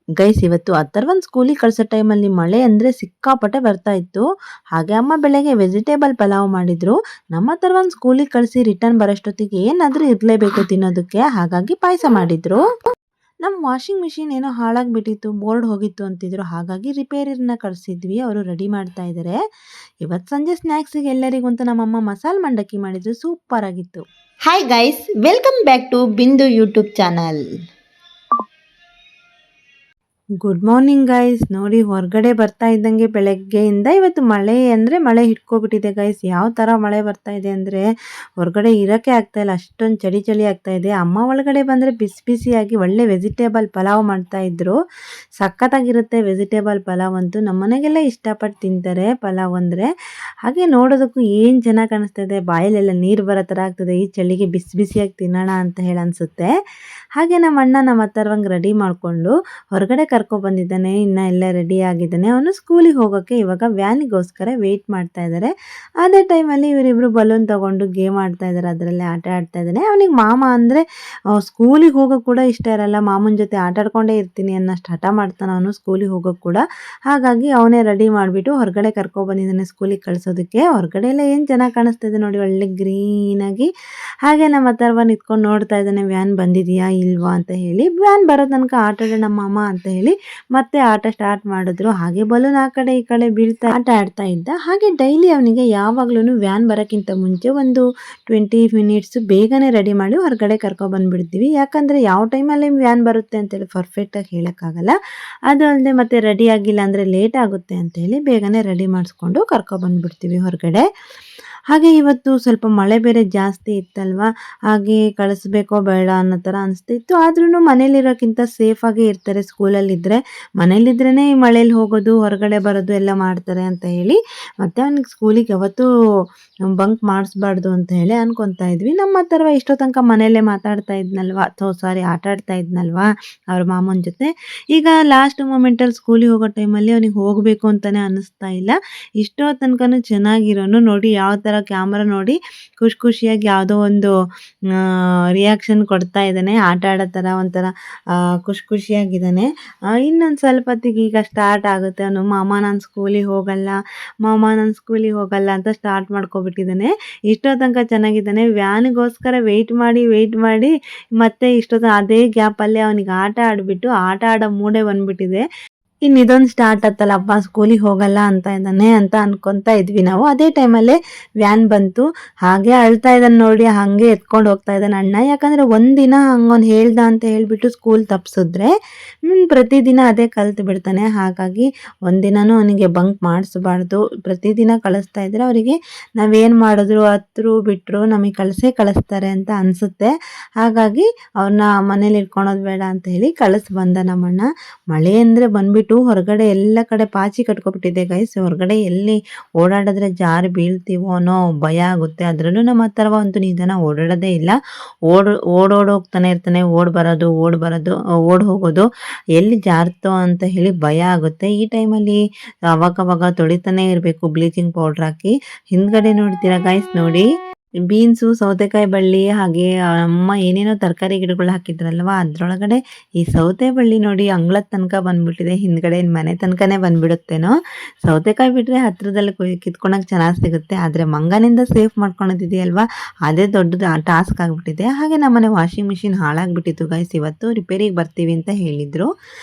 Guys ಇವತ್ತು ಅಥರ್ವನ್ ಸ್ಕೂಲಿಗೆ ಕಳ್ಸೋ ಟೈಮಲ್ಲಿ ಮಳೆ ಅಂದ್ರೆ ಸಿಕ್ಕಾಪಟ್ಟೆ ಬರ್ತಾ ಇತ್ತು. ಹಾಗೆ ಅಮ್ಮ ಬೆಳಗ್ಗೆ ವೆಜಿಟೇಬಲ್ ಪಲಾವ್ ಮಾಡಿದ್ರು. ನಮ್ಮ ಅಥರ್ವನ್ ಸ್ಕೂಲಿಗೆ ಕಳಿಸಿ ರಿಟರ್ನ್ ಬರೋಷ್ಟೊತ್ತಿಗೆ ಏನಾದ್ರೂ ಇರ್ಲೇಬೇಕು ತಿನ್ನೋದಕ್ಕೆ, ಹಾಗಾಗಿ ಪಾಯಸ ಮಾಡಿದ್ರು. ನಮ್ಮ ವಾಷಿಂಗ್ ಮಿಷಿನ್ ಏನೋ ಹಾಳಾಗ್ಬಿಟ್ಟಿತ್ತು, ಬೋರ್ಡ್ ಹೋಗಿತ್ತು ಅಂತಿದ್ರು. ಹಾಗಾಗಿ ರಿಪೇರಿನ ಕಳ್ಸಿದ್ವಿ, ಅವರು ರೆಡಿ ಮಾಡ್ತಾ ಇದ್ದಾರೆ. ಇವತ್ತು ಸಂಜೆ ಸ್ನ್ಯಾಕ್ಸಿಗೆ ಎಲ್ಲರಿಗೂ ಅಂತ ನಮ್ಮಮ್ಮ ಮಸಾಲೆ ಮಂಡಕ್ಕಿ ಮಾಡಿದ್ರು, ಸೂಪರ್ ಆಗಿತ್ತು. Hi guys, welcome back to Bindu YouTube channel. Good morning guys. ನೋಡಿ ಹೊರಗಡೆ ಬರ್ತಾ ಇದ್ದಂಗೆ ಬೆಳಗ್ಗೆಯಿಂದ ಇವತ್ತು ಮಳೆ ಹಿಡ್ಕೊಬಿಟ್ಟಿದೆ ಗೈಸ್. ಯಾವ ಥರ ಮಳೆ ಬರ್ತಾ ಇದೆ ಅಂದರೆ ಹೊರಗಡೆ ಇರೋಕ್ಕೆ ಆಗ್ತಾ ಇಲ್ಲ, ಅಷ್ಟೊಂದು ಚಳಿ ಆಗ್ತಾ ಇದೆ. ಅಮ್ಮ ಒಳಗಡೆ ಬಂದರೆ ಬಿಸಿ ಬಿಸಿಯಾಗಿ ಒಳ್ಳೆ ವೆಜಿಟೇಬಲ್ ಪಲಾವ್ ಮಾಡ್ತಾ ಇದ್ರು. ಸಖತ್ತಾಗಿರುತ್ತೆ ವೆಜಿಟೇಬಲ್ ಪಲಾವ್ ಅಂತೂ. ನಮ್ಮ ಮನೆಗೆಲ್ಲ ಇಷ್ಟಪಟ್ಟು ತಿಂತಾರೆ ಪಲಾವ್ ಅಂದರೆ. ಹಾಗೆ ನೋಡೋದಕ್ಕೂ ಏನು ಚೆನ್ನಾಗಿ ಕಾಣಿಸ್ತಾ ಇದೆ, ಬಾಯಲ್ಲೆಲ್ಲ ನೀರು ಬರೋ ಥರ ಆಗ್ತದೆ. ಈ ಚಳಿಗೆ ಬಿಸಿ ಬಿಸಿಯಾಗಿ ತಿನ್ನೋಣ ಅಂತ ಹೇಳಿ ಅನಿಸುತ್ತೆ. ಹಾಗೆ ನಮ್ಮ ಅಣ್ಣ ನಮ್ಮ ಅಥರ್ವಂಗೆ ರೆಡಿ ಮಾಡಿಕೊಂಡು ಹೊರಗಡೆ ಬಂದಿದ್ದಾನೆ. ಇನ್ನು ಎಲ್ಲ ರೆಡಿ ಆಗಿದ್ದಾನೆ. ಅವನು ಸ್ಕೂಲಿಗೆ ಹೋಗೋಕ್ಕೆ ಇವಾಗ ವ್ಯಾನಿಗೋಸ್ಕರ ವೆಯ್ಟ್ ಮಾಡ್ತಾ ಇದ್ದಾರೆ. ಅದೇ ಟೈಮಲ್ಲಿ ಇವರಿಬ್ರು ಬಲೂನ್ ತಗೊಂಡು ಗೇಮ್ ಆಡ್ತಾ ಇದ್ದಾರೆ, ಅದರಲ್ಲೇ ಆಟ ಆಡ್ತಾ ಇದ್ದಾನೆ. ಅವನಿಗೆ ಮಾಮ ಅಂದರೆ ಸ್ಕೂಲಿಗೆ ಹೋಗೋಕೆ ಕೂಡ ಇಷ್ಟ ಇರಲ್ಲ. ಮಾಮನ ಜೊತೆ ಆಟ ಆಡ್ಕೊಂಡೇ ಇರ್ತೀನಿ ಅನ್ನೋಷ್ಟು ಹಠ ಮಾಡ್ತಾನೆ ಅವನು ಸ್ಕೂಲಿಗೆ ಹೋಗೋಕೆ ಕೂಡ. ಹಾಗಾಗಿ ಅವನೇ ರೆಡಿ ಮಾಡಿಬಿಟ್ಟು ಹೊರಗಡೆ ಬಂದಿದ್ದಾನೆ ಸ್ಕೂಲಿಗೆ ಕಳಿಸೋದಕ್ಕೆ. ಹೊರಗಡೆ ಎಲ್ಲ ಏನು ಚೆನ್ನಾಗಿ ಕಾಣಿಸ್ತಾ ಇದೆ ನೋಡಿ, ಒಳ್ಳೆ ಗ್ರೀನಾಗಿ. ಹಾಗೆ ನಮ್ಮ ಅಥರ್ವ ನಿಂತ್ಕೊಂಡು ನೋಡ್ತಾ ಇದ್ದಾನೆ ವ್ಯಾನ್ ಬಂದಿದೆಯಾ ಇಲ್ವಾ ಅಂತ ಹೇಳಿ. ವ್ಯಾನ್ ಬರೋ ತನಕ ಆಟ ಆಡೋಣ ಮಾಮ ಅಂತ ಹೇಳಿ ಮತ್ತೆ ಆಟ ಸ್ಟಾರ್ಟ್ ಮಾಡಿದ್ರು. ಹಾಗೆ ಬಲೂನ್ ಆ ಕಡೆ ಈ ಕಡೆ ಬೀಳ್ತಾ ಆಟ ಆಡ್ತಾ ಇದ್ದ. ಹಾಗೆ ಡೈಲಿ ಅವನಿಗೆ ಯಾವಾಗ್ಲೂ ವ್ಯಾನ್ ಬರೋಕ್ಕಿಂತ ಮುಂಚೆ ಒಂದು 20 ಮಿನಿಟ್ಸ್ ಬೇಗನೆ ರೆಡಿ ಮಾಡಿ ಹೊರಗಡೆ ಬಂದ್ಬಿಡ್ತೀವಿ. ಯಾಕಂದ್ರೆ ಯಾವ ಟೈಮಲ್ಲಿ ವ್ಯಾನ್ ಬರುತ್ತೆ ಅಂತೇಳಿ ಪರ್ಫೆಕ್ಟಾಗಿ ಹೇಳೋಕ್ಕಾಗಲ್ಲ. ಅದು ಅಲ್ಲದೆ ಮತ್ತೆ ರೆಡಿ ಆಗಿಲ್ಲ ಅಂದರೆ ಲೇಟ್ ಆಗುತ್ತೆ ಅಂತ ಹೇಳಿ ಬೇಗನೆ ರೆಡಿ ಮಾಡಿಸ್ಕೊಂಡು ಬಂದ್ಬಿಡ್ತೀವಿ ಹೊರಗಡೆ. ಹಾಗೆ ಇವತ್ತು ಸ್ವಲ್ಪ ಮಳೆ ಬೇರೆ ಜಾಸ್ತಿ ಇತ್ತಲ್ವ, ಹಾಗೆ ಕಳಿಸ್ಬೇಕೋ ಬೇಡ ಅನ್ನೋ ಥರ ಅನಿಸ್ತಿತ್ತು. ಆದ್ರೂ ಮನೇಲಿರೋಕ್ಕಿಂತ ಸೇಫಾಗಿ ಇರ್ತಾರೆ ಸ್ಕೂಲಲ್ಲಿದ್ದರೆ. ಮನೇಲಿದ್ರೇ ಈ ಮಳೇಲಿ ಹೋಗೋದು ಹೊರಗಡೆ ಬರೋದು ಎಲ್ಲ ಮಾಡ್ತಾರೆ ಅಂತ ಹೇಳಿ ಮತ್ತೆ ಅವ್ನಿಗೆ ಸ್ಕೂಲಿಗೆ ಯಾವತ್ತೂ ಬಂಕ್ ಮಾಡಿಸ್ಬಾರ್ದು ಅಂತ ಹೇಳಿ ಅನ್ಕೊತಾ ಇದ್ವಿ. ನಮ್ಮ ಥರ ಇಷ್ಟೋ ತನಕ ಮನೆಯಲ್ಲೇ ಮಾತಾಡ್ತಾ ಇದ್ನಲ್ವ, ಆಟ ಆಡ್ತಾ ಇದ್ನಲ್ವ ಅವ್ರ ಮಾಮನ ಜೊತೆ. ಈಗ ಲಾಸ್ಟ್ ಮೂಮೆಂಟಲ್ಲಿ ಸ್ಕೂಲಿಗೆ ಹೋಗೋ ಟೈಮಲ್ಲಿ ಅವನಿಗೆ ಹೋಗಬೇಕು ಅಂತಲೇ ಅನ್ನಿಸ್ತಾ ಇಲ್ಲ. ಇಷ್ಟೋ ತನಕನೂ ಚೆನ್ನಾಗಿರೋನು ನೋಡಿ ಯಾವ ಥರ ಕ್ಯಾಮ್ರಾ ನೋಡಿ ಖುಷಿಯಾಗಿ ಯಾವುದೋ ಒಂದು ರಿಯಾಕ್ಷನ್ ಕೊಡ್ತಾ ಇದ್ದಾನೆ. ಆಟ ಆಡೋ ಥರ ಒಂಥರ ಖುಷಿಯಾಗಿದ್ದಾನೆ. ಇನ್ನೊಂದು ಸ್ವಲ್ಪ ಹೊತ್ತಿಗೆ ಈಗ ಸ್ಟಾರ್ಟ್ ಆಗುತ್ತೆ. ಅವನು ಮಾಮ ನಾನು ಸ್ಕೂಲಿಗೆ ಹೋಗಲ್ಲ ಅಂತ ಸ್ಟಾರ್ಟ್ ಮಾಡ್ಕೊಬಿಟ್ಟಿದ್ದಾನೆ. ಇಷ್ಟೋ ತನಕ ಚೆನ್ನಾಗಿದ್ದಾನೆ. ವ್ಯಾನಿಗೋಸ್ಕರ ವೆಯ್ಟ್ ಮಾಡಿ ಮತ್ತೆ ಅದೇ ಗ್ಯಾಪಲ್ಲಿ ಅವನಿಗೆ ಆಟ ಆಡೋ ಮೂಡೇ ಬಂದ್ಬಿಟ್ಟಿದೆ. ಇನ್ನು ಇದೊಂದು ಸ್ಟಾರ್ಟ್ ಆತಲ್ಲಪ್ಪ ಸ್ಕೂಲಿಗೆ ಹೋಗಲ್ಲ ಅಂತ ಇದ್ದಾನೆ ಅಂತ ಅನ್ಕೊತಾ ಇದ್ವಿ ನಾವು. ಅದೇ ಟೈಮಲ್ಲೇ ವ್ಯಾನ್ ಬಂತು. ಹಾಗೆ ಅಳ್ತಾ ಇದ್ದಾನೆ ನೋಡಿ, ಹಾಗೆ ಎತ್ಕೊಂಡು ಹೋಗ್ತಾ ಇದ್ದಾನೆ ಅಣ್ಣ. ಯಾಕಂದರೆ ಒಂದಿನ ಹಂಗೊಂದು ಹೇಳ್ದ ಅಂತ ಹೇಳಿಬಿಟ್ಟು ಸ್ಕೂಲ್ ತಪ್ಪಿಸಿದ್ರೆ ಪ್ರತಿದಿನ ಅದೇ ಕಲ್ತು ಬಿಡ್ತಾನೆ. ಹಾಗಾಗಿ ಒಂದಿನನೂ ಅವನಿಗೆ ಬಂಕ್ ಮಾಡಿಸ್ಬಾರ್ದು. ಪ್ರತಿದಿನ ಕಳಿಸ್ತಾ ಇದ್ರೆ ಅವರಿಗೆ ನಾವೇನು ಮಾಡಿದ್ರು ಹತ್ರು ಬಿಟ್ಟರು ನಮಗೆ ಕಳಿಸ್ತಾರೆ ಅಂತ ಅನಿಸುತ್ತೆ. ಹಾಗಾಗಿ ಅವ್ರನ್ನ ಮನೇಲಿ ಇಟ್ಕೊಳೋದು ಬೇಡ ಅಂತ ಹೇಳಿ ಬಂದ ನಮ್ಮಣ್ಣ. ಮಳೆ ಅಂದರೆ ಬಂದ್ಬಿಟ್ಟು ಹೊರಗಡೆ ಎಲ್ಲ ಕಡೆ ಪಾಚಿ ಕಟ್ಕೊಬಿಟ್ಟಿದೆ ಗೈಸ್. ಹೊರಗಡೆ ಎಲ್ಲಿ ಓಡಾಡಿದ್ರೆ ಜಾರಿ ಬೀಳ್ತೀವೋ ಅನ್ನೋ ಭಯ ಆಗುತ್ತೆ. ಅದರಲ್ಲೂ ನಮ್ಮ ಹತ್ರ ಅಂತೂ ನಿಧಾನ ಓಡಾಡೋದೇ ಇಲ್ಲ. ಹೋಗ್ತಾನೆ ಇರ್ತಾನೆ, ಓಡ್ ಹೋಗೋದು, ಎಲ್ಲಿ ಜಾರ್ತೋ ಅಂತ ಹೇಳಿ ಭಯ ಆಗುತ್ತೆ. ಈ ಟೈಮಲ್ಲಿ ಅವಾಗ ತೊಳಿತಾನೆ ಇರಬೇಕು ಬ್ಲೀಚಿಂಗ್ ಪೌಡ್ರ್ ಹಾಕಿ. ಹಿಂದ್ಗಡೆ ನೋಡ್ತೀರಾ ಗೈಸ್ ನೋಡಿ, ಬೀನ್ಸು, ಸೌತೆಕಾಯಿ ಬಳ್ಳಿ, ಹಾಗೆ ಅಮ್ಮ ಏನೇನೋ ತರಕಾರಿ ಗಿಡಗಳು ಹಾಕಿದ್ರಲ್ವ ಅದ್ರೊಳಗಡೆ ಈ ಸೌತೆ ಬಳ್ಳಿ ನೋಡಿ ಅಂಗಳದ ತನಕ ಬಂದ್ಬಿಟ್ಟಿದೆ. ಹಿಂದ್ಗಡೆ ಮನೆ ತನಕನೇ ಬಂದ್ಬಿಡುತ್ತೇನೋ. ಸೌತೆಕಾಯಿ ಬಿಟ್ಟರೆ ಹತ್ರದಲ್ಲಿ ಕಿತ್ಕೊಳಕ್ಕೆ ಚೆನ್ನಾಗಿ ಸಿಗುತ್ತೆ. ಆದರೆ ಮಂಗನಿಂದ ಸೇಫ್ ಮಾಡ್ಕೊಳೋದಿದೆಯಲ್ವ, ಅದೇ ದೊಡ್ಡದು ಟಾಸ್ಕ್ ಆಗಿಬಿಟ್ಟಿದೆ. ಹಾಗೆ ನಮ್ಮನೆ ವಾಷಿಂಗ್ ಮಿಷಿನ್ ಹಾಳಾಗ್ಬಿಟ್ಟಿತ್ತು ಗೈಸ್. ಇವತ್ತು ರಿಪೇರಿಗೆ ಬರ್ತೀವಿ ಅಂತ ಹೇಳಿದರು.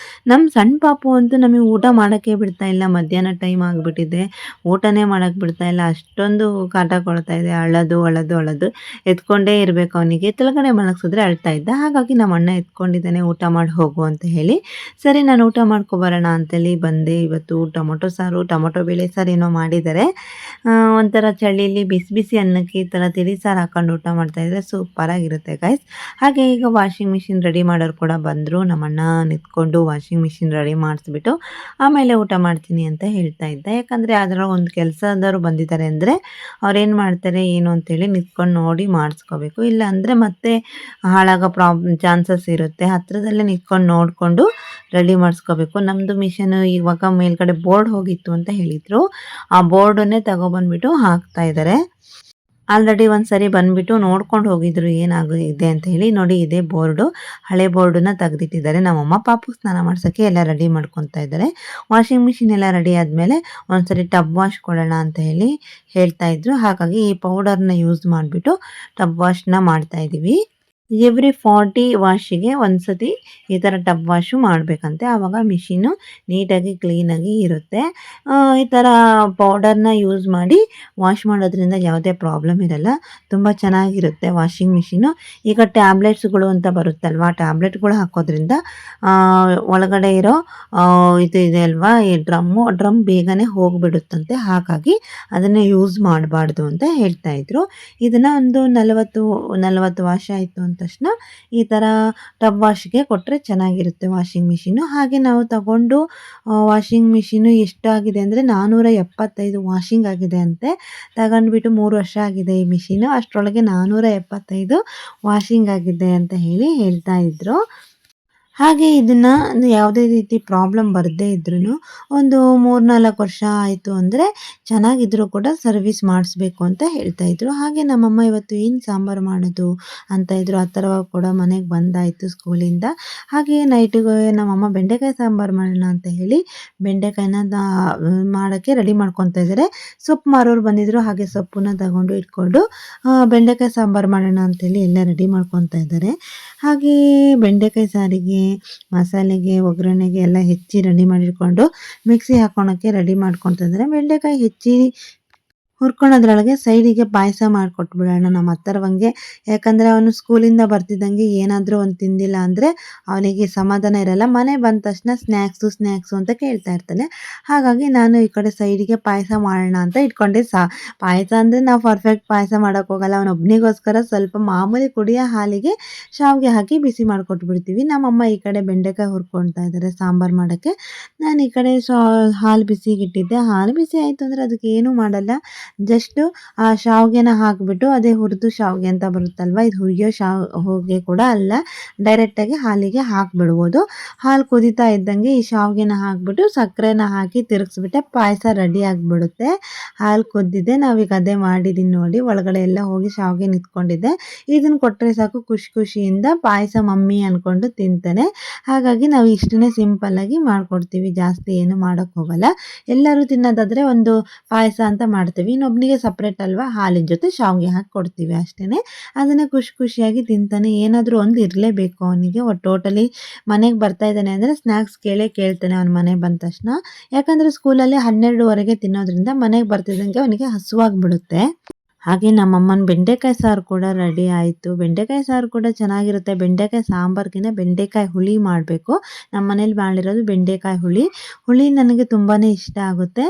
ನಮ್ಮ ಸಣ್ಣ ಪಾಪು ಅಂತೂ ನಮಗೆ ಊಟ ಮಾಡೋಕ್ಕೆ ಬಿಡ್ತಾ ಇಲ್ಲ. ಮಧ್ಯಾಹ್ನ ಟೈಮ್ ಆಗಿಬಿಟ್ಟಿದೆ, ಊಟನೇ ಮಾಡೋಕ್ಕೆ ಬಿಡ್ತಾ ಇಲ್ಲ. ಅಷ್ಟೊಂದು ಕಾಟ ಕೊಡ್ತಾ ಇದೆ. ಅಳೋದು ಎತ್ಕೊಂಡೇ ಇರಬೇಕು. ಅವನಿಗೆ ಕೆಳಗಡೆ ಮಲಗಿಸಿದ್ರೆ ಅಳ್ತಾ ಇದ್ದ. ಹಾಗಾಗಿ ನಮ್ಮ ಅಣ್ಣ ಎತ್ಕೊಂಡಿದ್ದಾನೆ ಊಟ ಮಾಡಿ ಹೋಗು ಅಂತ ಹೇಳಿ. ಸರಿ ನಾನು ಊಟ ಮಾಡ್ಕೊಬರೋಣ ಅಂತೇಳಿ ಬಂದೆ. ಇವತ್ತು ಟೊಮೊಟೊ ಸಾರು, ಟೊಮೊಟೊ ಬೇಳೆ ಸಾರು ಏನೋ ಮಾಡಿದ್ದಾರೆ. ಒಂಥರ ಚಳಿಲಿ ಬಿಸಿ ಅನ್ನಕ್ಕೆ ಈ ಥರ ತಿಳಿ ಸಾರು ಹಾಕೊಂಡು ಊಟ ಮಾಡ್ತಾಯಿದ್ರೆ ಸೂಪರಾಗಿರುತ್ತೆ ಗೈಸ್. ಹಾಗೆ ಈಗ ವಾಷಿಂಗ್ ಮಿಷಿನ್ ರೆಡಿ ಮಾಡೋರು ಕೂಡ ಬಂದರು. ನಮ್ಮ ಅಣ್ಣ ನಿಂತ್ಕೊಂಡು ವಾಷಿಂಗ್ ಮಿಷಿನ್ ರೆಡಿ ಮಾಡಿಸ್ಬಿಟ್ಟು ಆಮೇಲೆ ಊಟ ಮಾಡ್ತೀನಿ ಅಂತ ಹೇಳ್ತಾ ಇದ್ದ. ಯಾಕಂದರೆ ಅದರ ಒಂದು ಕೆಲಸದವರು ಬಂದಿದ್ದಾರೆ ಅಂದರೆ ಅವ್ರೇನು ಮಾಡ್ತಾರೆ ಏನು ಅಂತೇಳಿ ನಿಂತ್ಕೊಂಡು ನೋಡಿ ಮಾಡಿಸ್ಕೋಬೇಕು. ಇಲ್ಲ ಅಂದರೆ ಮತ್ತೆ ಹಾಳಾಗೋ ಚಾನ್ಸಸ್ ಇರುತ್ತೆ. ಹತ್ತಿರದಲ್ಲೇ ನಿಂತ್ಕೊಂಡು ನೋಡಿಕೊಂಡು ರೆಡಿ ಮಾಡಿಸ್ಕೋಬೇಕು. ನಮ್ಮದು ಮಿಷನ್ ಇವಾಗ ಮೇಲ್ಗಡೆ ಬೋರ್ಡ್ ಹೋಗಿತ್ತು ಅಂತ ಹೇಳಿದರು. ಆ ಬೋರ್ಡನ್ನೇ ತಗೊಬಂದ್ಬಿಟ್ಟು ಹಾಕ್ತಾ ಇದ್ದಾರೆ. ಆಲ್ರೆಡಿ ಒಂದ್ಸರಿ ಬಂದ್ಬಿಟ್ಟು ನೋಡ್ಕೊಂಡು ಹೋಗಿದ್ರು ಏನಾಗಿದೆ ಅಂತ ಹೇಳಿ. ನೋಡಿ ಇದೇ ಬೋರ್ಡು, ಹಳೆ ಬೋರ್ಡನ್ನ ತೆಗೆದಿಟ್ಟಿದ್ದಾರೆ. ನಮ್ಮಮ್ಮ ಪಾಪು ಸ್ನಾನ ಮಾಡ್ಸೋಕ್ಕೆ ಎಲ್ಲ ರೆಡಿ ಮಾಡ್ಕೊತಾ ಇದ್ದಾರೆ. ವಾಷಿಂಗ್ ಮಿಷಿನ್ ಎಲ್ಲ ರೆಡಿ ಆದಮೇಲೆ ಒಂದ್ಸರಿ ಟಬ್ ವಾಶ್ ಕೊಡೋಣ ಅಂತ ಹೇಳಿ ಹೇಳ್ತಾ ಇದ್ರು. ಹಾಗಾಗಿ ಈ ಪೌಡರ್ನ ಯೂಸ್ ಮಾಡಿಬಿಟ್ಟು ಟಬ್ ವಾಶ್ನ ಮಾಡ್ತಾ ಇದ್ದೀವಿ. ಎವ್ರಿ 40 ವಾಶಿಗೆ ಒಂದ್ಸತಿ ಈ ಥರ ಟಬ್ ವಾಶು ಮಾಡಬೇಕಂತೆ. ಆವಾಗ ಮಿಷಿನು ನೀಟಾಗಿ ಕ್ಲೀನಾಗಿ ಇರುತ್ತೆ. ಈ ಥರ ಪೌಡರ್ನ ಯೂಸ್ ಮಾಡಿ ವಾಶ್ ಮಾಡೋದ್ರಿಂದ ಯಾವುದೇ ಪ್ರಾಬ್ಲಮ್ ಇರಲ್ಲ. ತುಂಬ ಚೆನ್ನಾಗಿರುತ್ತೆ ವಾಷಿಂಗ್ ಮಿಷಿನು. ಈಗ ಟ್ಯಾಬ್ಲೆಟ್ಸ್ಗಳು ಅಂತ ಬರುತ್ತಲ್ವ, ಟ್ಯಾಬ್ಲೆಟ್ಗಳು ಹಾಕೋದ್ರಿಂದ ಒಳಗಡೆ ಇರೋ ಇದು ಇದೆ ಅಲ್ವಾ, ಈ ಡ್ರಮ್ ಬೇಗನೆ ಹೋಗಿಬಿಡುತ್ತಂತೆ. ಹಾಗಾಗಿ ಅದನ್ನು ಯೂಸ್ ಮಾಡಬಾರ್ದು ಅಂತ ಹೇಳ್ತಾ ಇದ್ರು. ಇದನ್ನು ಒಂದು 40 ವಾಶ್ ಆಯಿತು ಅಂತ ತಕ್ಷಣ ಈ ಥರ ಟಬ್ ವಾಶ್ಗೆ ಕೊಟ್ಟರೆ ಚೆನ್ನಾಗಿರುತ್ತೆ ವಾಷಿಂಗ್ ಮಿಷಿನು. ಹಾಗೆ ನಾವು ತಗೊಂಡು ವಾಷಿಂಗ್ ಮಿಷಿನು ಎಷ್ಟಾಗಿದೆ ಅಂದರೆ 475 ವಾಷಿಂಗ್ ಆಗಿದೆ ಅಂತೆ. ತಗೊಂಡ್ಬಿಟ್ಟು 3 ವರ್ಷ ಆಗಿದೆ ಈ ಮಿಷಿನು. ಅಷ್ಟರೊಳಗೆ 475 ವಾಷಿಂಗ್ ಆಗಿದೆ ಅಂತ ಹೇಳ್ತಾ ಇದ್ರು. ಹಾಗೆ ಇದನ್ನು ಯಾವುದೇ ರೀತಿ ಪ್ರಾಬ್ಲಮ್ ಬರದೇ ಇದ್ರೂ ಒಂದು 3-4 ವರ್ಷ ಆಯಿತು ಅಂದರೆ ಚೆನ್ನಾಗಿದ್ರೂ ಕೂಡ ಸರ್ವಿಸ್ ಮಾಡಿಸ್ಬೇಕು ಅಂತ ಹೇಳ್ತಾ ಇದ್ರು. ಹಾಗೆ ನಮ್ಮಮ್ಮ ಇವತ್ತು ಏನು ಸಾಂಬಾರು ಮಾಡೋದು ಅಂತ ಇದ್ರು. ಆ ಥರ ಕೂಡ ಮನೆಗೆ ಬಂದಾಯಿತು ಸ್ಕೂಲಿಂದ. ಹಾಗೆ ನೈಟಿಗೆ ನಮ್ಮಮ್ಮ ಬೆಂಡೆಕಾಯಿ ಸಾಂಬಾರು ಮಾಡೋಣ ಅಂತ ಹೇಳಿ ಬೆಂಡೆಕಾಯಿನ ಮಾಡೋಕ್ಕೆ ರೆಡಿ ಮಾಡ್ಕೊತಾ ಇದ್ದಾರೆ. ಸೊಪ್ಪು ಮಾರೋರು ಬಂದಿದ್ರು. ಹಾಗೆ ಸೊಪ್ಪನ್ನ ತಗೊಂಡು ಇಟ್ಕೊಂಡು ಬೆಂಡೆಕಾಯಿ ಸಾಂಬಾರು ಮಾಡೋಣ ಅಂತೇಳಿ ಎಲ್ಲ ರೆಡಿ ಮಾಡ್ಕೊತಾ ಇದ್ದಾರೆ. ಹಾಗೆ ಬೆಂಡೆಕಾಯಿ ಸಾರಿಗೆ, ಮಸಾಲೆಗೆ, ಒಗ್ಗರಣೆಗೆ ಎಲ್ಲ ಹೆಚ್ಚಿ ರೆಡಿ ಮಾಡಿಟ್ಕೊಂಡು ಮಿಕ್ಸಿ ಹಾಕ್ಕೊಳಕ್ಕೆ ರೆಡಿ ಮಾಡ್ಕೊತಾ ಇದ್ದಾರೆ. ಬೆಂಡೆಕಾಯಿ ಹೆಚ್ಚಿ ಹುರ್ಕೊಳೋದ್ರೊಳಗೆ ಸೈಡಿಗೆ ಪಾಯಸ ಮಾಡಿಕೊಟ್ಬಿಡೋಣ ನಮ್ಮ ಹತ್ತರವಂಗೆ. ಯಾಕಂದರೆ ಅವನು ಸ್ಕೂಲಿಂದ ಬರ್ತಿದ್ದಂಗೆ ಏನಾದರೂ ಒಂದು ತಿಂದಿಲ್ಲ ಅಂದರೆ ಅವನಿಗೆ ಸಮಾಧಾನ ಇರಲ್ಲ. ಮನೆ ಬಂದ ತಕ್ಷಣ ಸ್ನ್ಯಾಕ್ಸು ಅಂತ ಕೇಳ್ತಾ ಇರ್ತಾನೆ. ಹಾಗಾಗಿ ನಾನು ಈ ಕಡೆ ಸೈಡಿಗೆ ಪಾಯಸ ಮಾಡೋಣ ಅಂತ ಇಟ್ಕೊಂಡೆ. ಪಾಯಸ ಅಂದರೆ ನಾವು ಪರ್ಫೆಕ್ಟ್ ಪಾಯಸ ಮಾಡೋಕ್ಕೋಗಲ್ಲ. ಅವನೊಬ್ಬನಿಗೋಸ್ಕರ ಸ್ವಲ್ಪ ಮಾಮೂಲಿ ಕುಡಿಯೋ ಹಾಲಿಗೆ ಶಾವಿಗೆ ಹಾಕಿ ಬಿಸಿ ಮಾಡಿಕೊಟ್ಬಿಡ್ತೀವಿ. ನಮ್ಮಮ್ಮ ಈ ಕಡೆ ಬೆಂಡೆಕಾಯಿ ಹುರ್ಕೊಳ್ತಾ ಇದ್ದಾರೆ ಸಾಂಬಾರು ಮಾಡೋಕ್ಕೆ. ನಾನು ಈ ಕಡೆ ಹಾಲು ಬಿಸಿಗಿಟ್ಟಿದ್ದೆ. ಹಾಲು ಬಿಸಿ ಆಯಿತು ಅಂದರೆ ಅದಕ್ಕೆ ಏನೂ ಮಾಡಲ್ಲ. ಜಸ್ಟು ಆ ಶಾವಿಗೆನ ಹಾಕಿಬಿಟ್ಟು, ಅದೇ ಹುರಿದು ಶಾವಿಗೆ ಅಂತ ಬರುತ್ತಲ್ವ, ಇದು ಹುರಿಯೋ ಶಾವಿಗೆ ಕೂಡ ಅಲ್ಲ, ಡೈರೆಕ್ಟಾಗಿ ಹಾಲಿಗೆ ಹಾಕಿಬಿಡ್ಬೋದು. ಹಾಲು ಕುದೀತಾ ಇದ್ದಂಗೆ ಈ ಶಾವಿಗೆನ ಹಾಕಿಬಿಟ್ಟು ಸಕ್ಕರೆನ ಹಾಕಿ ತಿರುಗಿಸ್ಬಿಟ್ಟೆ ಪಾಯಸ ರೆಡಿ ಆಗಿಬಿಡುತ್ತೆ. ಹಾಲು ಕುದ್ದಿದೆ. ನಾವೀಗ ಅದೇ ಮಾಡಿದ್ದೀನಿ ನೋಡಿ. ಒಳಗಡೆ ಎಲ್ಲ ಹೋಗಿ ಶಾವಿಗೆ ನಿಂತ್ಕೊಂಡಿದ್ದೆ. ಇದನ್ನು ಕೊಟ್ಟರೆ ಸಾಕು ಖುಷಿಯಿಂದ ಪಾಯಸ ಮಮ್ಮಿ ಅಂದ್ಕೊಂಡು ತಿಂತಾನೆ. ಹಾಗಾಗಿ ನಾವು ಇಷ್ಟನ್ನೇ ಸಿಂಪಲ್ಲಾಗಿ ಮಾಡಿಕೊಡ್ತೀವಿ. ಜಾಸ್ತಿ ಏನು ಮಾಡೋಕ್ಕೆ ಹೋಗಲ್ಲ. ಎಲ್ಲರೂ ತಿನ್ನೋದಾದರೆ ಒಂದು ಪಾಯಸ ಅಂತ ಮಾಡ್ತೀವಿ. ಇನ್ನೊಬ್ಬನಿಗೆ ಸಪ್ರೇಟ್ ಅಲ್ವಾ, ಹಾಲಿನ ಜೊತೆ ಶಾವಿಗೆ ಹಾಕಿ ಕೊಡ್ತೀವಿ ಅಷ್ಟೇ. ಅದನ್ನು ಖುಷಿಯಾಗಿ ತಿಂತಾನೆ. ಏನಾದರೂ ಒಂದು ಇರಲೇಬೇಕು ಅವನಿಗೆ. ಟೋಟಲಿ ಮನೆಗೆ ಬರ್ತಾ ಇದ್ದಾನೆ ಅಂದರೆ ಸ್ನ್ಯಾಕ್ಸ್ ಕೇಳ್ತಾನೆ ಅವನ ಮನೆಗೆ ಬಂದ ತಕ್ಷಣ. ಯಾಕಂದರೆ ಸ್ಕೂಲಲ್ಲಿ 12ವರೆಗೆ ತಿನ್ನೋದ್ರಿಂದ ಮನೆಗೆ ಬರ್ತಿದ್ದಂಗೆ ಅವನಿಗೆ ಹಸುವಾಗ್ಬಿಡುತ್ತೆ. ಹಾಗೆ ನಮ್ಮಮ್ಮನ ಬೆಂಡೆಕಾಯಿ ಸಾರು ಕೂಡ ರೆಡಿ ಆಯಿತು. ಬೆಂಡೆಕಾಯಿ ಸಾರು ಕೂಡ ಚೆನ್ನಾಗಿರುತ್ತೆ. ಬೆಂಡೆಕಾಯಿ ಸಾಂಬಾರ್ಗಿನ ಬೆಂಡೆಕಾಯಿ ಹುಳಿ ಮಾಡಬೇಕು. ನಮ್ಮ ಮನೇಲಿ ಮಾಡಿರೋದು ಬೆಂಡೆಕಾಯಿ ಹುಳಿ ನನಗೆ ತುಂಬಾ ಇಷ್ಟ ಆಗುತ್ತೆ.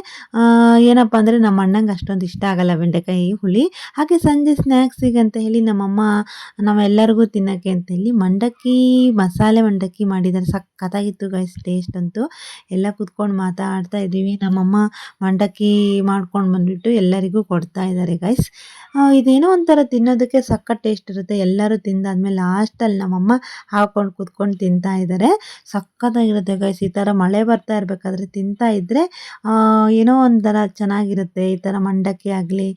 ಏನಪ್ಪ ಅಂದರೆ ನಮ್ಮ ಅಣ್ಣಂಗೆ ಅಷ್ಟೊಂದು ಇಷ್ಟ ಆಗಲ್ಲ ಬೆಂಡೆಕಾಯಿ ಹುಳಿ. ಹಾಗೆ ಸಂಜೆ ಸ್ನ್ಯಾಕ್ಸಿಗೆ ಅಂತ ಹೇಳಿ ನಮ್ಮಮ್ಮ ನಾವೆಲ್ಲರಿಗೂ ತಿನ್ನೋಕ್ಕೆ ಅಂತ ಹೇಳಿ ಮಸಾಲೆ ಮಂಡಕ್ಕಿ ಮಾಡಿದ್ದಾರೆ. ಸಖತ್ತಾಗಿತ್ತು ಗೈಸ್, ಟೇಸ್ಟ್ ಅಂತೂ. ಎಲ್ಲ ಕೂತ್ಕೊಂಡು ಮಾತಾಡ್ತಾ ಇದ್ದೀವಿ. ನಮ್ಮಮ್ಮ ಮಂಡಕ್ಕಿ ಮಾಡ್ಕೊಂಡು ಬಂದುಬಿಟ್ಟು ಎಲ್ಲರಿಗೂ ಕೊಡ್ತಾ ಇದ್ದಾರೆ ಗೈಸ್. ಇದೇನೋ ಒಂಥರ ತಿನ್ನೋದಕ್ಕೆ ಸಖತ್ ಟೇಸ್ಟ್ ಇರುತ್ತೆ. ಎಲ್ಲರೂ ತಿಂದಾದ್ಮೇಲೆ ಲಾಸ್ಟಲ್ಲಿ ನಮ್ಮಮ್ಮ ಹಾಕ್ಕೊಂಡು ಕೂತ್ಕೊಂಡು ತಿಂತಾ ಇದ್ದಾರೆ. ಸಖತ್ತಾಗಿರುತ್ತೆ ಗೈಸ್. ಈ ಥರ ಮಳೆ ಬರ್ತಾ ಇರಬೇಕಾದ್ರೆ ತಿಂತಾ ಇದ್ದರೆ ಏನೋ ಒಂಥರ ಚೆನ್ನಾಗಿರುತ್ತೆ. ಈ ಥರ ಮಂಡಕ್ಕಿ ಆಗಲಿ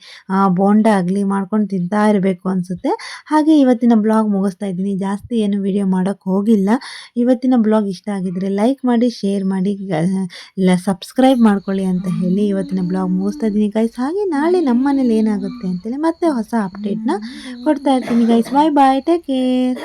ಬೋಂಡ ಆಗಲಿ ಮಾಡ್ಕೊಂಡು ತಿಂತಾ ಇರಬೇಕು ಅನಿಸುತ್ತೆ. ಹಾಗೆ ಇವತ್ತಿನ ಬ್ಲಾಗ್ ಮುಗಿಸ್ತಾ ಇದ್ದೀನಿ. ಜಾಸ್ತಿ ಏನು ವಿಡಿಯೋ ಮಾಡೋಕ್ಕೆ ಹೋಗಿಲ್ಲ. ಇವತ್ತಿನ ಬ್ಲಾಗ್ ಇಷ್ಟ ಆಗಿದ್ರೆ ಲೈಕ್ ಮಾಡಿ, ಶೇರ್ ಮಾಡಿ, ಸಬ್ಸ್ಕ್ರೈಬ್ ಮಾಡ್ಕೊಳ್ಳಿ ಅಂತ ಹೇಳಿ ಇವತ್ತಿನ ಬ್ಲಾಗ್ ಮುಗಿಸ್ತಾ ಇದ್ದೀನಿ ಗೈಸ್. ಹಾಗೆ ನಾಳೆ ನಮ್ಮ ಮನೇಲಿ ಏನಾಗುತ್ತೆ ಅಂತೇಳಿ ಮತ್ತೆ ಹೊಸ ಅಪ್ಡೇಟ್ನ ಕೊಡ್ತಾ ಇರ್ತೀನಿ ಗೈಸ್. Bye take care.